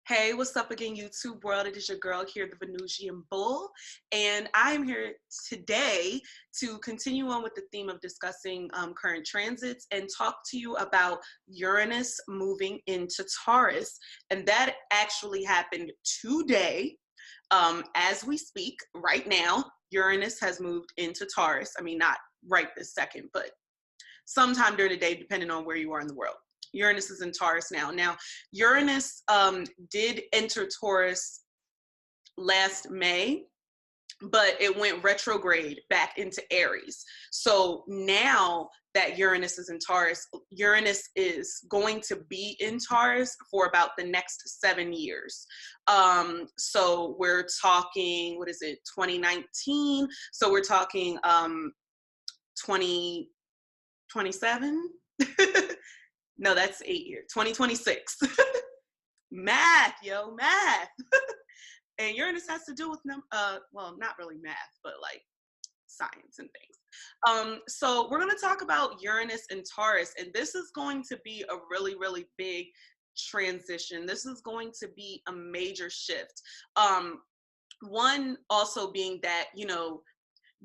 Hey, what's up again, YouTube world? It is your girl here, the Venusian Bull, and I'm here today to continue on with the theme of discussing current transits and talk to you about Uranus moving into Taurus. And that actually happened today, as we speak. Right now, Uranus has moved into Taurus. I mean, not right this second, but sometime during the day, depending on where you are in the world. Uranus is in Taurus now. Now, Uranus did enter Taurus last May, but it went retrograde back into Aries. So now that Uranus is in Taurus, Uranus is going to be in Taurus for about the next 7 years. So we're talking, what is it, 2019? So we're talking 2027? No, that's 8 years. 2026. Math, yo, math. And Uranus has to do with well, not really math, but like science and things. So we're going to talk about Uranus and Taurus, and this is going to be a really, really big transition. This is going to be a major shift. One also being that,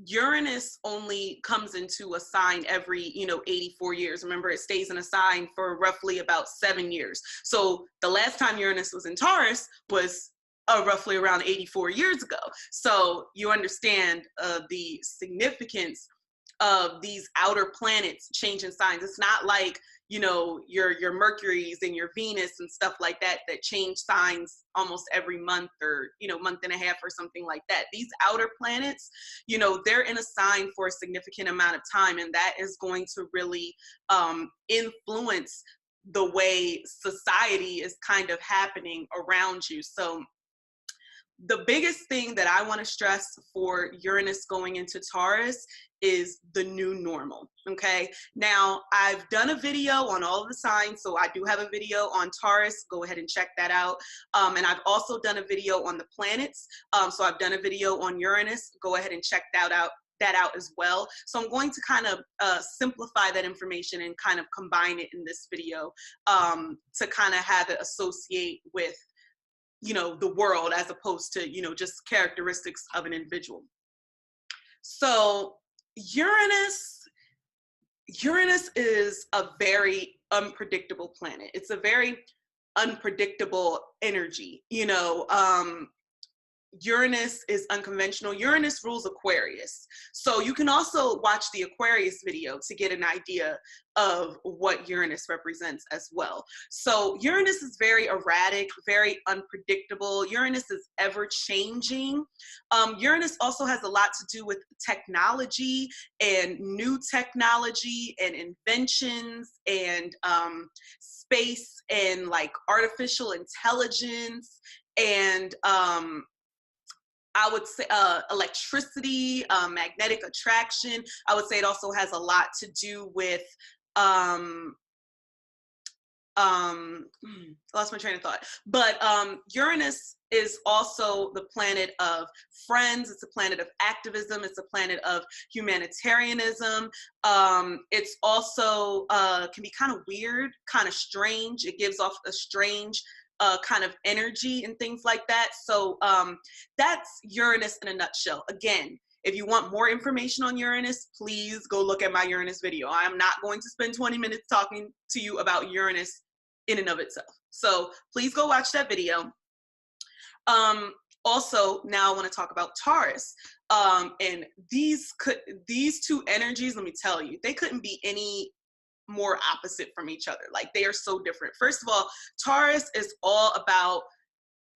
Uranus only comes into a sign every, 84 years. Remember, it stays in a sign for roughly about 7 years. So the last time Uranus was in Taurus was roughly around 84 years ago. So you understand the significance of these outer planets changing signs. It's not like, your Mercury's and your Venus and stuff like that change signs almost every month or, month and a half or something like that. These outer planets, they're in a sign for a significant amount of time, and that is going to really influence the way society is kind of happening around you. So the biggest thing that I want to stress for Uranus going into Taurus is the new normal. Okay. Now, I've done a video on all of the signs. So I do have a video on Taurus. Go ahead and check that out. And I've also done a video on the planets. So I've done a video on Uranus. Go ahead and check that out as well. So I'm going to kind of simplify that information and kind of combine it in this video to kind of have it associate with the world as opposed to, just characteristics of an individual. So Uranus is a very unpredictable planet. It's a very unpredictable energy. Uranus is unconventional. Uranus rules Aquarius. So you can also watch the Aquarius video to get an idea of what Uranus represents as well. So Uranus is very erratic, very unpredictable. Uranus is ever changing. Uranus also has a lot to do with technology and new technology and inventions and space and like artificial intelligence and I would say electricity, magnetic attraction. I would say it also has a lot to do with, lost my train of thought. But Uranus is also the planet of friends. It's a planet of activism. It's a planet of humanitarianism. It's also can be kind of weird, kind of strange. It gives off a strange kind of energy and things like that. So that's Uranus in a nutshell. Again, if you want more information on Uranus, please go look at my Uranus video. I'm not going to spend 20 minutes talking to you about Uranus in and of itself. So please go watch that video. Also, now I want to talk about Taurus. And these two energies, let me tell you, they couldn't be any more opposite from each other. Like, they are so different. First of all, Taurus is all about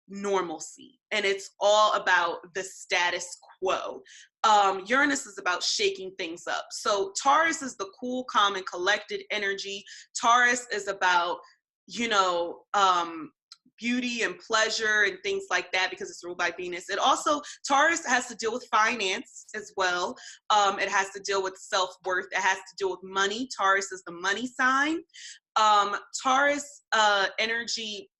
normalcy, and it's all about the status quo. Uranus is about shaking things up. So Taurus is the cool, calm, and collected energy. Taurus is about, beauty and pleasure and things like that because it's ruled by Venus. Taurus has to deal with finance as well. It has to deal with self-worth. It has to deal with money. Taurus is the money sign. Taurus energy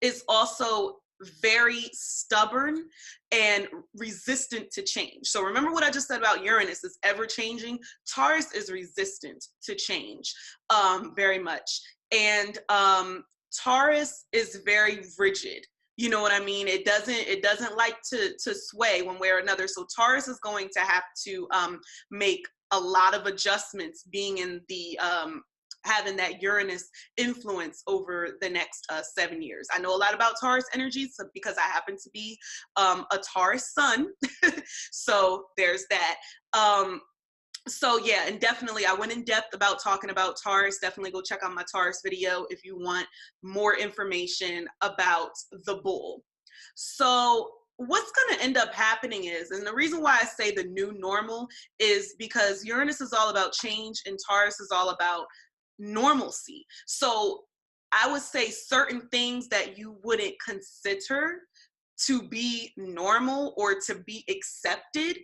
is also very stubborn and resistant to change. So remember what I just said about Uranus is ever changing. Taurus is resistant to change very much. And Taurus is very rigid. You know what I mean? It doesn't like to sway one way or another. So Taurus is going to have to make a lot of adjustments, being in the having that Uranus influence over the next 7 years. I know a lot about Taurus energies because I happen to be a Taurus sun. So there's that. So yeah, and definitely I went in depth about talking about Taurus. Definitely go check out my Taurus video if you want more information about the bull. So what's going to end up happening is, and the reason why I say the new normal is because Uranus is all about change and Taurus is all about normalcy. So I would say certain things that you wouldn't consider to be normal or to be accepted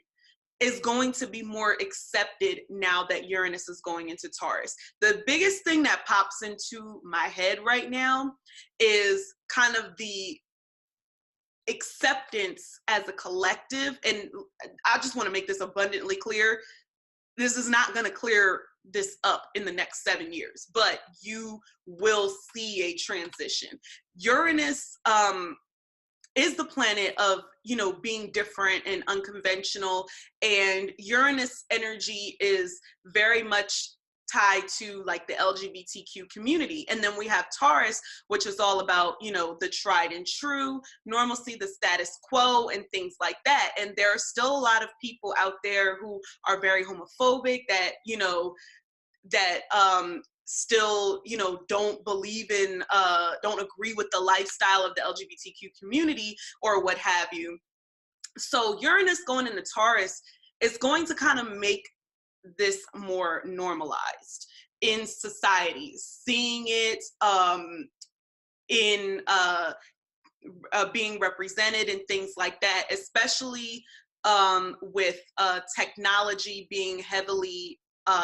is going to be more accepted now that Uranus is going into Taurus. The biggest thing that pops into my head right now is kind of the acceptance as a collective. And I just want to make this abundantly clear. This is not going to clear this up in the next 7 years, but you will see a transition. Uranus, is the planet of, you know, being different and unconventional, and Uranus energy is very much tied to like the LGBTQ community. And then we have Taurus, which is all about, you know, the tried and true, normalcy, the status quo, and things like that. And there are still a lot of people out there who are very homophobic, that, you know, that still, you know, don't believe in, don't agree with the lifestyle of the LGBTQ community or what have you. So Uranus going into Taurus is going to kind of make this more normalized in society, seeing it in being represented and things like that, especially with technology being heavily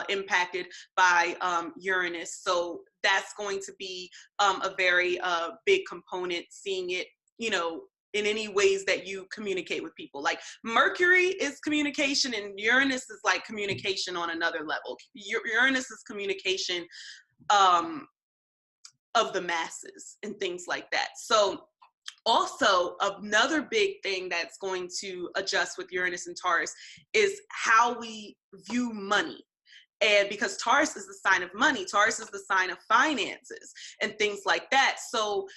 impacted by Uranus. So that's going to be a very big component, seeing it, you know, in any ways that you communicate with people. Like Mercury is communication, and Uranus is like communication on another level. Uranus is communication of the masses and things like that. So also, another big thing that's going to adjust with Uranus and Taurus is how we view money. And because Taurus is the sign of money, Taurus is the sign of finances and things like that. So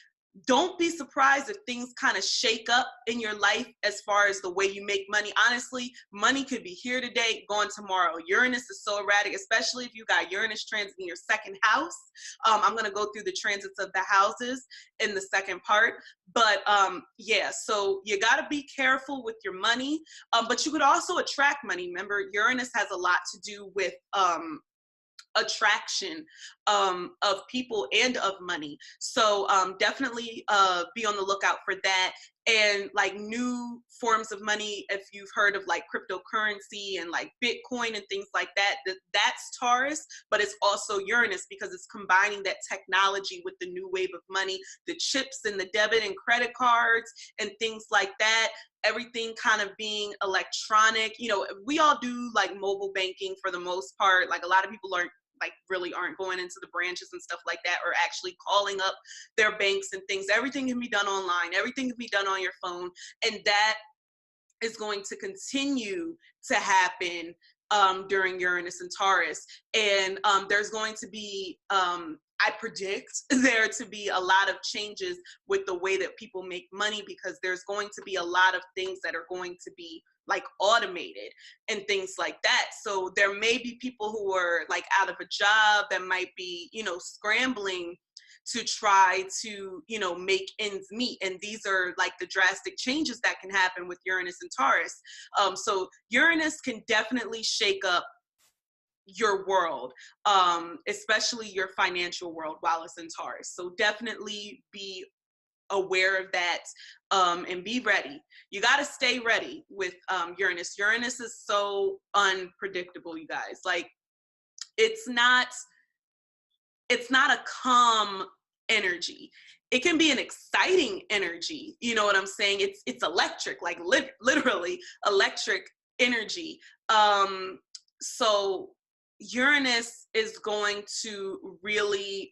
don't be surprised if things kind of shake up in your life as far as the way you make money. Honestly, money could be here today, gone tomorrow. Uranus is so erratic, especially if you got Uranus transit in your second house. I'm going to go through the transits of the houses in the second part. But yeah, so you got to be careful with your money. But you could also attract money. Remember, Uranus has a lot to do with attraction of people and of money. So definitely be on the lookout for that. And like new forms of money, if you've heard of like cryptocurrency and like Bitcoin and things like that, that's Taurus, but it's also Uranus because it's combining that technology with the new wave of money, the chips and the debit and credit cards and things like that. Everything kind of being electronic. You know, we all do like mobile banking for the most part. Like a lot of people really aren't going into the branches and stuff like that, or actually calling up their banks and things. Everything can be done online. Everything can be done on your phone. And that is going to continue to happen during Uranus and Taurus. And there's going to be, I predict there to be a lot of changes with the way that people make money, because there's going to be a lot of things that are going to be like automated and things like that. So there may be people who are like out of a job that might be, you know, scrambling to try to, you know, make ends meet. And these are like the drastic changes that can happen with Uranus and Taurus. So Uranus can definitely shake up your world, especially your financial world while it's in Taurus. So definitely be aware of that and be ready. You got to stay ready with Uranus. Uranus is so unpredictable, you guys. Like it's not a calm energy. It can be an exciting energy. You know what I'm saying? It's electric, like literally electric energy. So Uranus is going to really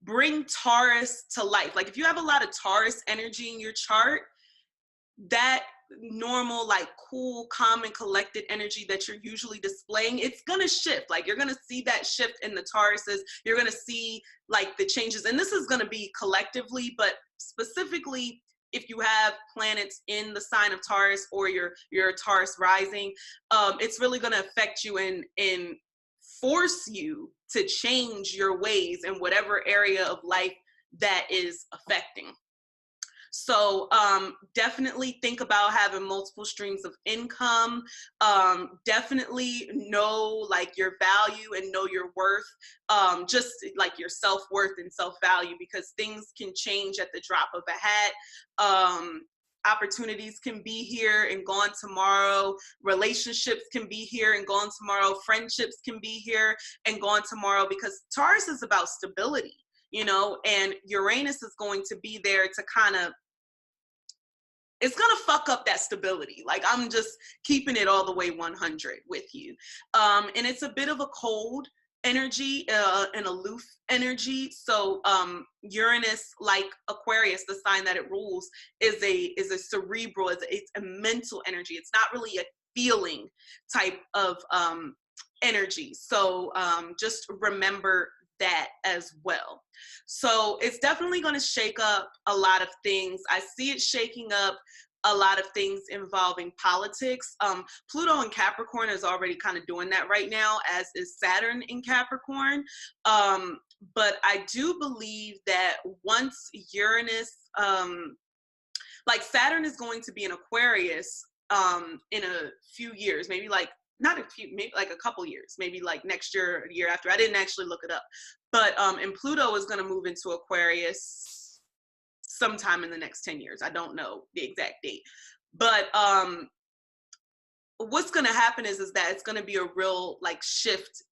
bring Taurus to life. Like if you have a lot of Taurus energy in your chart, that normal, like cool, calm, and collected energy that you're usually displaying, it's gonna shift. Like you're gonna see that shift in the Tauruses. You're gonna see like the changes, and this is gonna be collectively, but specifically if you have planets in the sign of Taurus or your Taurus rising, it's really gonna affect you and force you to change your ways in whatever area of life that is affecting. So definitely think about having multiple streams of income. Definitely know like your value and know your worth, just like your self-worth and self-value, because things can change at the drop of a hat. Opportunities can be here and gone tomorrow. Relationships can be here and gone tomorrow. Friendships can be here and gone tomorrow, because Taurus is about stability, you know, and Uranus is going to be there to kind of, it's gonna fuck up that stability. Like I'm just keeping it all the way 100 with you. And it's a bit of a cold energy, an aloof energy. So Uranus, like Aquarius, the sign that it rules, is a cerebral, it's a mental energy. It's not really a feeling type of energy. So just remember that as well. So it's definitely going to shake up a lot of things. I see it shaking up a lot of things involving politics. Pluto in Capricorn is already kind of doing that right now, as is Saturn in Capricorn. But I do believe that once Uranus, like Saturn is going to be in Aquarius in a few years, maybe like not a few, maybe like a couple years, maybe like next year or the year after. I didn't actually look it up. But and Pluto is going to move into Aquarius sometime in the next 10 years. I don't know the exact date. But what's going to happen is that it's going to be a real like shift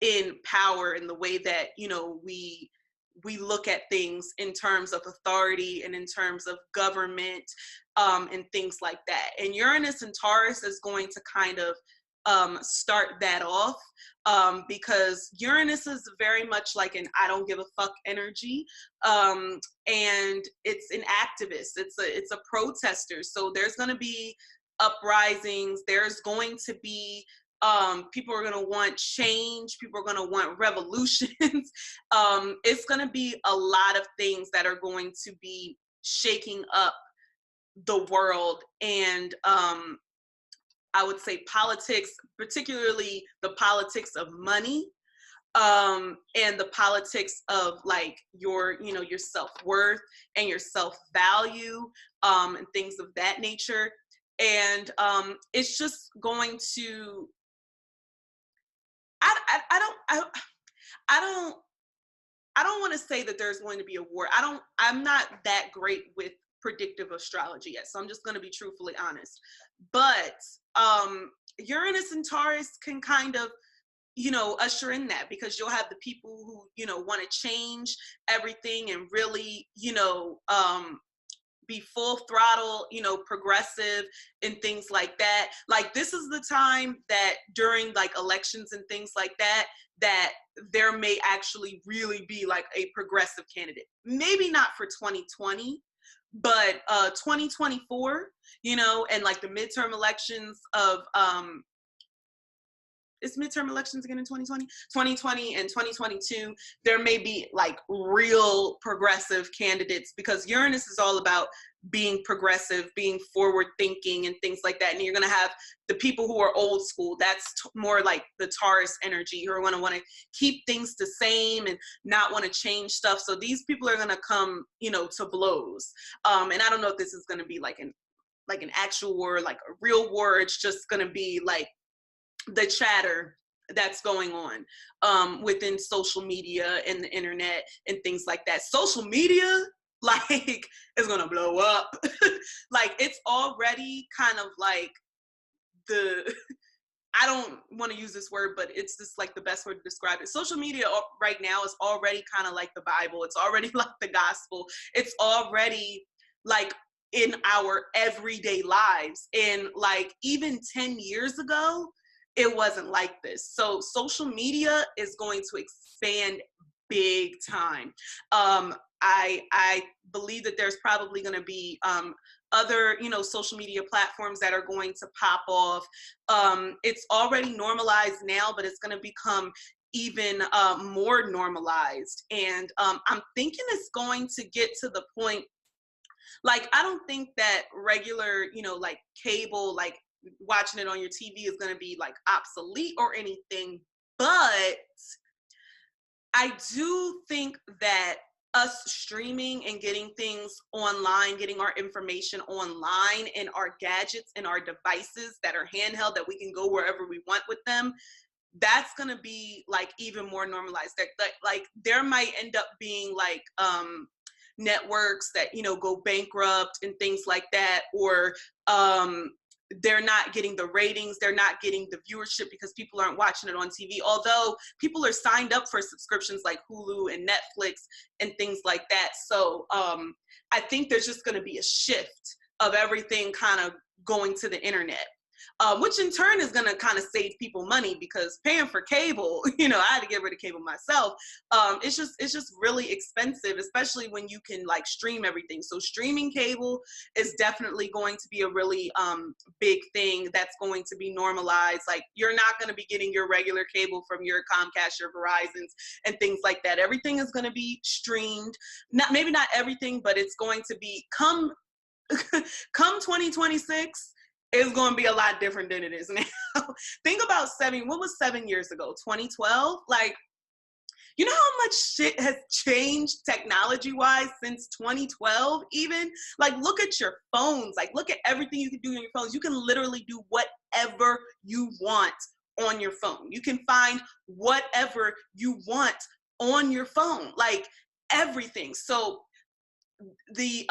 in power in the way that, you know, we look at things in terms of authority and in terms of government and things like that. And Uranus and Taurus is going to kind of start that off because Uranus is very much like an I don't give a fuck energy, and it's an activist. It's a protester. So there's going to be uprisings. There's going to be people are going to want change. People are going to want revolutions. It's going to be a lot of things that are going to be shaking up the world, and I would say politics, particularly the politics of money, and the politics of like your, you know, your self-worth and your self-value, and things of that nature. And it's just going to, I don't want to say that there's going to be a war. I'm not that great with predictive astrology yet, so I'm just going to be truthfully honest. But Uranus and Taurus can kind of, you know, usher in that, because you'll have the people who, you know, want to change everything and really, you know, be full throttle, you know, progressive and things like that. Like this is the time that during like elections and things like that, that there may actually really be like a progressive candidate. Maybe not for 2020, but 2024, you know, and like the midterm elections of it's midterm elections again in 2020 and 2022, there may be like real progressive candidates, because Uranus is all about being progressive, being forward thinking and things like that. And you're going to have the people who are old school. That's more like the Taurus energy, who are going to want to keep things the same and not want to change stuff. So these people are going to come, you know, to blows. And I don't know if this is going to be like an actual war, like a real war. It's just going to be like the chatter that's going on within social media and the internet and things like that. Social media, like, is gonna blow up. Like, it's already kind of like I don't want to use this word, but it's just like the best word to describe it. Social media right now is already kind of like the Bible. It's already like the gospel. It's already like in our everyday lives. And like even 10 years ago, it wasn't like this. So social media is going to expand big time. I believe that there's probably going to be other, you know, social media platforms that are going to pop off. It's already normalized now, but it's going to become even more normalized. And I'm thinking it's going to get to the point, like, I don't think that regular, you know, like cable, like watching it on your TV is going to be like obsolete or anything, but I do think that us streaming and getting things online, getting our information online and our gadgets and our devices that are handheld that we can go wherever we want with them, that's going to be like even more normalized. Like there might end up being like networks that, you know, go bankrupt and things like that, or they're not getting the ratings, they're not getting the viewership because people aren't watching it on TV. Although people are signed up for subscriptions like Hulu and Netflix and things like that. So I think there's just going to be a shift of everything kind of going to the internet. Which in turn is going to kind of save people money, because paying for cable, you know, I had to get rid of cable myself. It's just really expensive, especially when you can like stream everything. So streaming cable is definitely going to be a really big thing that's going to be normalized. Like you're not going to be getting your regular cable from your Comcast, your Verizons, and things like that. Everything is going to be streamed. Maybe not everything, but it's going to be come 2026. It's going to be a lot different than it is now. Think about what was 7 years ago? 2012? Like, you know how much shit has changed technology-wise since 2012 even? Like, look at your phones. Like, look at everything you can do on your phones. You can literally do whatever you want on your phone. You can find whatever you want on your phone. Like, everything. So the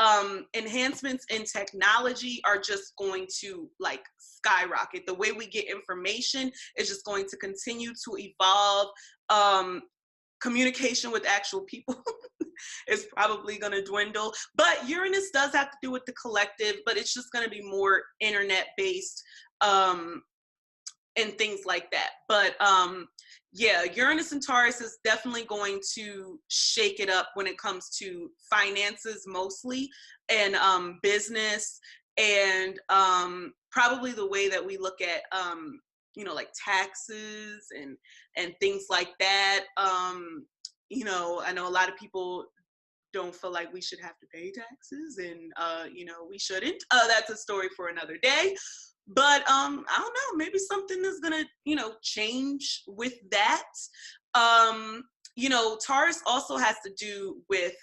enhancements in technology are just going to like skyrocket. The way we get information is just going to continue to evolve. Communication with actual people is probably going to dwindle, but Uranus does have to do with the collective, but it's just going to be more internet based and things like that. But yeah, Uranus and Taurus is definitely going to shake it up when it comes to finances mostly, and business, and probably the way that we look at you know, like taxes and things like that. You know, I know a lot of people don't feel like we should have to pay taxes, and you know, we shouldn't. That's a story for another day. But I don't know, maybe something is gonna, you know, change with that. You know, Taurus also has to do with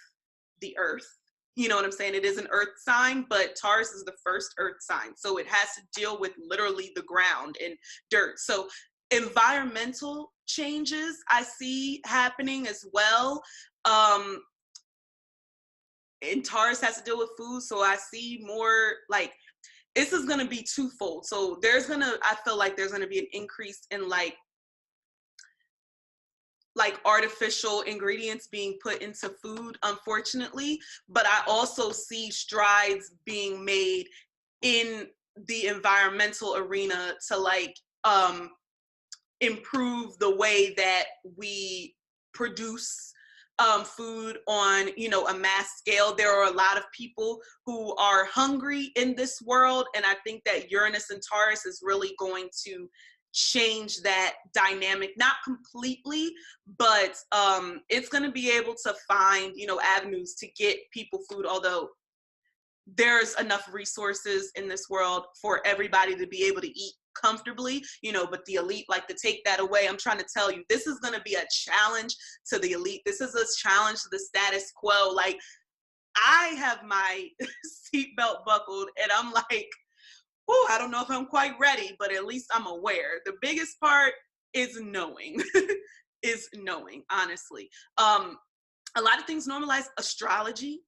the earth. You know what I'm saying? It is an earth sign, but Taurus is the first earth sign. So it has to deal with literally the ground and dirt. So environmental changes I see happening as well. And Taurus has to deal with food. So I see more like, this is going to be twofold. So I feel like there's going to be an increase in like artificial ingredients being put into food, unfortunately. But I also see strides being made in the environmental arena to like improve the way that we produce food on, you know, a mass scale. There are a lot of people who are hungry in this world, and I think that Uranus and Taurus is really going to change that dynamic, not completely, but it's going to be able to find, you know, avenues to get people food, although there's enough resources in this world for everybody to be able to eat comfortably, you know, but the elite like to take that away. I'm trying to tell you, this is going to be a challenge to the elite. This is a challenge to the status quo. Like, I have my seatbelt buckled and I'm like, oh, I don't know if I'm quite ready, but at least I'm aware. The biggest part is knowing, honestly. A lot of things normalize astrology,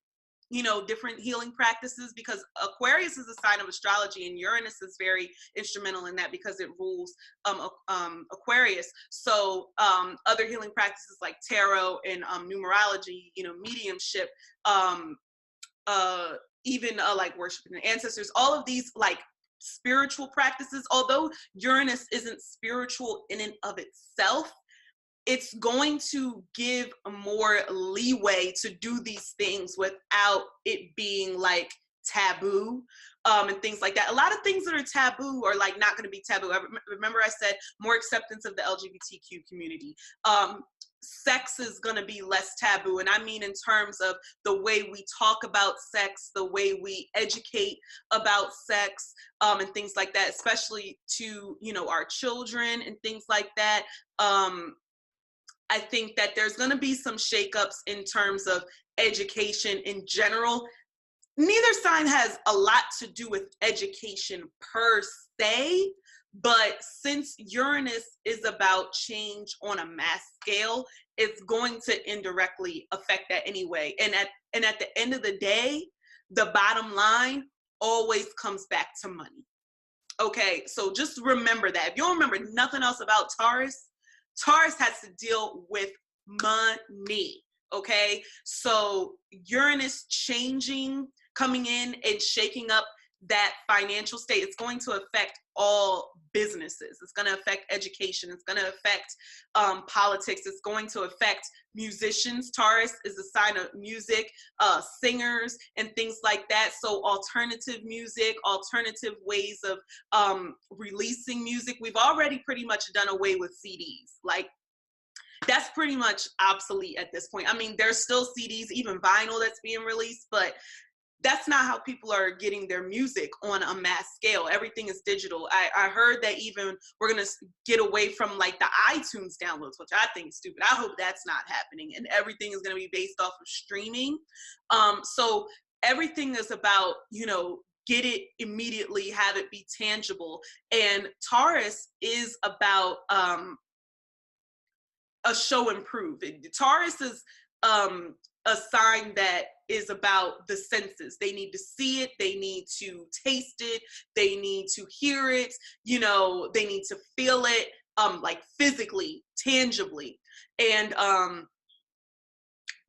you know, different healing practices, because Aquarius is a sign of astrology, and Uranus is very instrumental in that because it rules Aquarius. So other healing practices like tarot and numerology, you know, mediumship, even like worshiping the ancestors, all of these like spiritual practices, although Uranus isn't spiritual in and of itself, it's going to give more leeway to do these things without it being like taboo, and things like that. A lot of things that are taboo are like not going to be taboo. Remember I said more acceptance of the LGBTQ community. Sex is going to be less taboo, and I mean in terms of the way we talk about sex, the way we educate about sex, and things like that, especially to, you know, our children and things like that. I think that there's going to be some shakeups in terms of education in general. Neither sign has a lot to do with education per se, but since Uranus is about change on a mass scale, it's going to indirectly affect that anyway. And at the end of the day, the bottom line always comes back to money. Okay, so just remember that. If you don't remember nothing else about Taurus, Taurus has to deal with money. Okay, so Uranus changing, coming in and shaking up that financial state, it's going to affect all businesses. It's going to affect education. It's going to affect politics. It's going to affect musicians. Taurus is a sign of music, singers, and things like that. So alternative music, alternative ways of releasing music. We've already pretty much done away with CDs. Like, that's pretty much obsolete at this point. I mean, there's still CDs, even vinyl that's being released, but that's not how people are getting their music on a mass scale. Everything is digital. I heard that even we're going to get away from like the iTunes downloads, which I think is stupid. I hope that's not happening, and everything is going to be based off of streaming. So everything is about, you know, get it immediately, have it be tangible. And Taurus is about a show and prove. Taurus is a sign that is about the senses. They need to see it, they need to taste it, they need to hear it, you know, they need to feel it, like physically, tangibly. And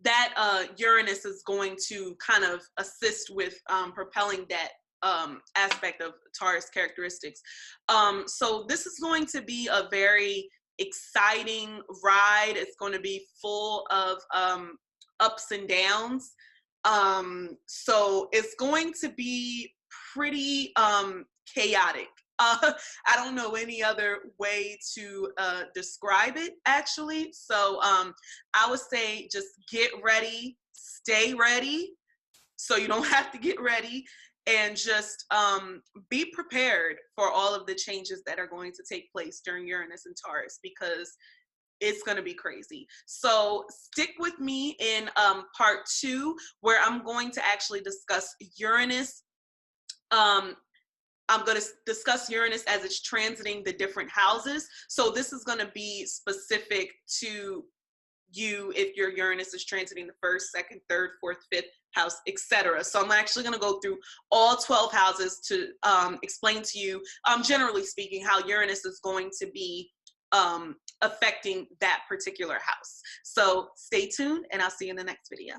that Uranus is going to kind of assist with propelling that aspect of Taurus characteristics. So this is going to be a very exciting ride. It's going to be full of ups and downs. So it's going to be pretty chaotic. I don't know any other way to describe it, actually. So I would say just get ready, stay ready, so you don't have to get ready, and just be prepared for all of the changes that are going to take place during Uranus and Taurus, because it's going to be crazy. So stick with me in part 2, where I'm going to actually discuss Uranus. I'm going to discuss Uranus as it's transiting the different houses. So this is going to be specific to you if your Uranus is transiting the 1st, 2nd, 3rd, 4th, 5th house, etc. So I'm actually going to go through all 12 houses to explain to you, generally speaking, how Uranus is going to be affecting that particular house. So stay tuned, and I'll see you in the next video.